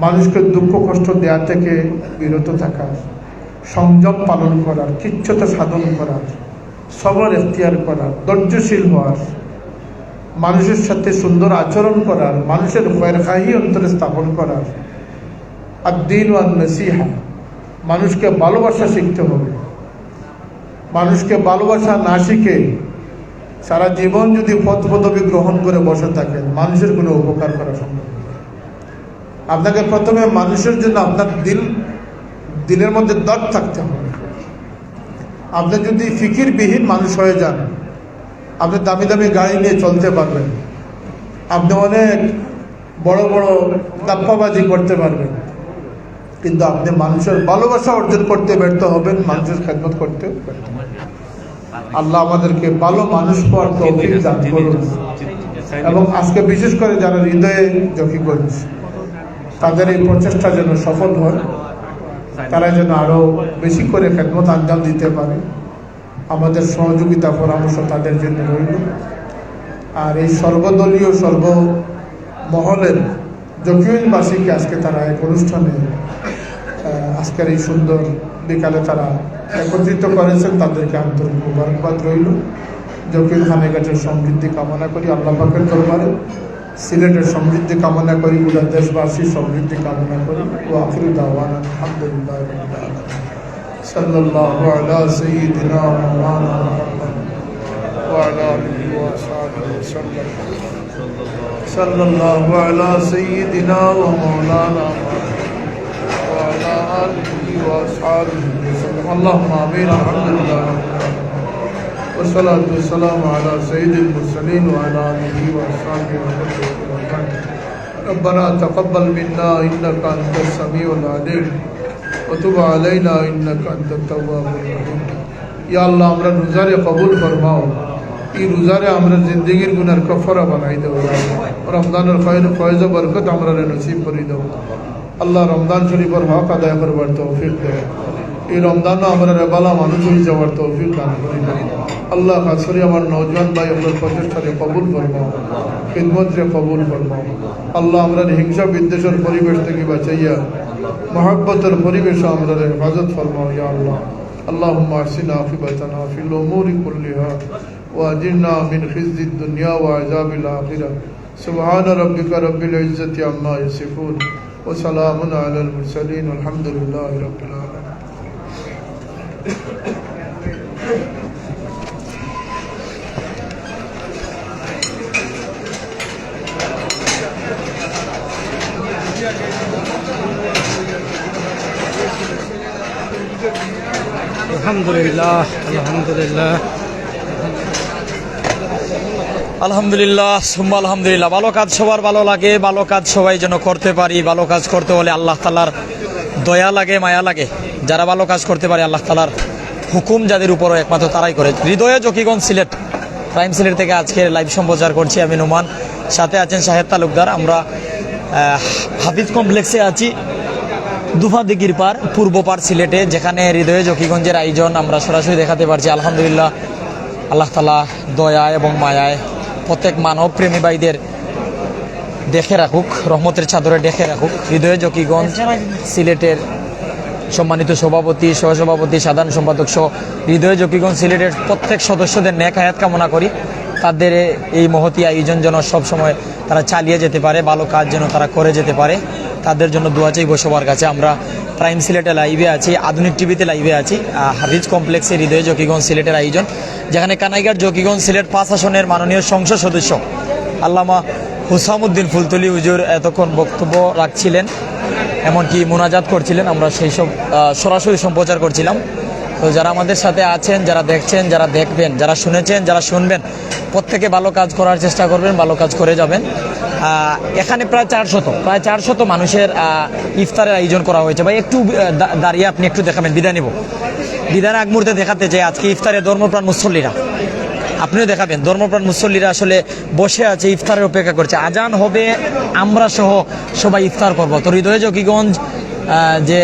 [SPEAKER 6] মানুষকে দুঃখ কষ্ট দেওয়া থেকে বিরত থাকার, সংযম পালন করার, কিচ্ছতা সাধন করার, সবর এখতিয়ার করার, ধৈর্যশীল হওয়ার, মানুষের সাথে সুন্দর আচরণ করার, মানুষের খয়রখাহি অন্তরে স্থাপন করার, আদ-দীন ওয়ান নসিহা, মানুষকে ভালোবাসা শিখতে হবে। মানুষকে ভালোবাসা না শিখে সারা জীবন যদি পদ পদবি গ্রহণ করে বসে থাকেন, মানুষের কোনো উপকার করা সম্ভব নয়। আপনাকে প্রথমে মানুষের জন্য আপনার দিলের মধ্যে দরদ থাকতে হবে। আপনি যদি ফিকিরবিহীন মানুষ হয়ে যান, আপনি দামি দামি গাড়ি নিয়ে চলতে পারবেন, আপনি অনেক বড় বড় দাপ্পাবাজি করতে পারবেন, কিন্তু আপনি মানুষের ভালোবাসা অর্জন করতে ব্যর্থ হবেন, মানুষের খেদমত করতে ব্যর্থ হবেন। আল্লাহ আমাদেরকে ভালো মানুষ পাওয়ার তৌফিক দান করুন। এবং আজকে বিশেষ করে যারা হৃদয়ে জকিগঞ্জ, তাদের এই প্রচেষ্টা যেন সফল হয়, তারা যেন আরো বেশি করে খেদমত আঞ্জাম দিতে পারে। আমাদের সহযোগিতা পরামর্শ তাদের জন্য রইল। আর এই সর্বদলীয় সর্বমহলের জকিগঞ্জবাসীকে আজকে তারা এক অনুষ্ঠানে আজকের এই সুন্দর বিকালে তারা একত্রিত করেছেন, তাদেরকে আন্তরিক মুবারকবাদ রইল। জকিগঞ্জ থানাঘাটের সমৃদ্ধি কামনা করি আল্লাহ পাকের দরবারে, সিলেটের সমৃদ্ধি কামনা করি, গোটা দেশবাসীর সমৃদ্ধি কামনা করি। ও আখিরু দাওয়ানা আলহামদুলিল্লাহি রাব্বিল আলামিন। সাল্লাল্লাহু আলা সাইয়্যিদিনা মাওলানা মুহাম্মদ ওয়া আলা আলিহি ওয়া সাহবিহি ওয়াসাল্লাম। সাল্লাল্লাহু আলা সাইয়্যিদিনা ওয়া মাওলানা ওয়া আলা আলিহি ওয়া সাহবিহি ওয়াসাল্লাম। আল্লাহুম্মা আমিন। আলহামদুলিল্লাহ والصلاة والسلام على سيد المرسلين وعلى آله وأصحابه وسلم. ربنا تقبل منا إنك أنت السميع العليم وتب علينا إنك أنت التواب الرحيم. يا الله আমরা রোজারে কবুল ফরমাও, এই রোজারে আমরা জিন্দেগীর গুনার কাফারা বানাই দাও। রমজানের ফয়জ বরকত আমরা নসিব করে দাও। আল্লাহ রমজান শরীফের হক আদায় করবার তৌফিক দেয়। এই রমজানও আমরা বালা মানুষ হয়ে যাওয়ার তৌফিক দান করে দাও। আল্লাহ খাস করে আমার নওজওয়ান ভাই আপনার প্রচেষ্টাকে কবুল ফরমাও, খিদমতকে কবুল ফরমাও। আল্লাহ আমরা হিংসা বিদ্বেষের পরিবেশ থেকে বাঁচাইয়া মহব্বতের পরিবেশে আমরা হেফাজত ফরমাও ইয়া আল্লাহ। اللهم احسن عاقبتنا في الامور كلها واجرنا من خزي الدنيا وعذاب الاخره. سبحان ربك رب العزه عما يصفون وسلام على المرسلين والحمد لله رب العالمين.
[SPEAKER 3] আলহামদুলিল্লাহ আলহামদুলিল্লাহ
[SPEAKER 1] আলহামদুলিল্লাহ সুম্মা আলহামদুলিল্লাহ। ভালো কাজ সবার ভালো লাগে, ভালো কাজ সবাই যেন করতে পারি। ভালো কাজ করতে হলে আল্লাহ তাআলার দয়া লাগে, মায়া লাগে। যারা ভালো কাজ করতে পারে আল্লাহ তাআলার হুকুম যাদের উপরও একমাত্র তারাই করে। হৃদয়ে জকিগঞ্জ সিলেট, প্রাইম সিলেট থেকে আজকে লাইভ সম্প্রচার করছি আমি নোমান, সাথে আছেন শাহেদ তালুকদার। আমরা হাফিজ কমপ্লেক্সে আছি, দুফা দিঘির পার পূর্ব পার সিলেটে, যেখানে হৃদয়ে জকিগঞ্জের আয়োজন আমরা সরাসরি দেখাতে পারছি। আলহামদুলিল্লাহ, আল্লাহ তাআলা দয়া এবং মায়ায় প্রত্যেক মানব প্রেমী ভাইদের দেখে রাখুক, রহমতের চাদরে দেখে রাখুক। হৃদয়ে জকিগঞ্জ সিলেটের সম্মানিত সভাপতি, সহসভাপতি, সাধারণ সম্পাদক সহ হৃদয়ে জকিগঞ্জ সিলেটের প্রত্যেক সদস্যদের নেক হায়াত কামনা করি। তাদের এই মহতী আয়োজন যেন সবসময় তারা চালিয়ে যেতে পারে, ভালো কাজ যেন তারা করে যেতে পারে, তাদের জন্য দোয়া চাইব সবার কাছে। আমরা প্রাইম সিলেটে লাইভে আছি, আধুনিক টিভিতে লাইভে আছি। হাফিজ কমপ্লেক্সে হৃদয়ে জকিগঞ্জ সিলেটের আয়োজন, যেখানে কানাইঘাট জকিগঞ্জ সিলেট 5 আসনের মাননীয় সংসদ সদস্য আল্লামা হুসামউদ্দিন ফুলতলি হুজুর এতক্ষণ বক্তব্য রাখছিলেন, এমনকি মোনাজাত করছিলেন। আমরা সেই সব সরাসরি সম্প্রচার করছিলাম। তো যারা আমাদের সাথে আছেন, যারা দেখছেন, যারা দেখবেন, যারা শুনেছেন, যারা শুনবেন, প্রত্যেকে ভালো কাজ করার চেষ্টা করবেন, ভালো কাজ করে যাবেন। এখানে প্রায় 400 মানুষের ইফতারের আয়োজন করা হয়েছে। ভাই একটু দাঁড়িয়ে আপনি একটু দেখাবেন, বিদায় নিব। বিদায় আগ মুহূর্তে দেখাতে চাই আজকে ইফতারে ধর্মপ্রাণ মুসল্লিরা, আপনিও দেখাবেন ধর্মপ্রাণ মুসল্লিরা আসলে বসে আছে, ইফতারের অপেক্ষা করছে। আজান হবে, আমরা সহ সবাই ইফতার করব। তো হৃদয়ে জকিগঞ্জ যে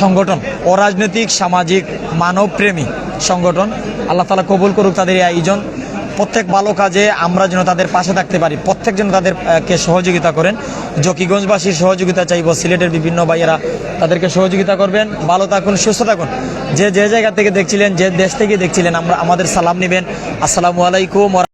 [SPEAKER 1] সংগঠন, অরাজনৈতিক সামাজিক মানবপ্রেমী সংগঠন, আল্লাহ তাআলা কবুল করুক তাদের এই আয়োজন। প্রত্যেক ভালো কাজে আমরা যেন তাদের পাশে থাকতে পারি, প্রত্যেক যেন তাদেরকে সহযোগিতা করেন। জকিগঞ্জবাসীর সহযোগিতা চাইব, সিলেটের বিভিন্ন ভাইয়েরা তাদেরকে সহযোগিতা করবেন। ভালো থাকুন, সুস্থ থাকুন। যে জায়গা থেকে দেখছিলেন, যে দেশ থেকে দেখছিলেন, আমাদের সালাম নেবেন। আসসালামু আলাইকুম।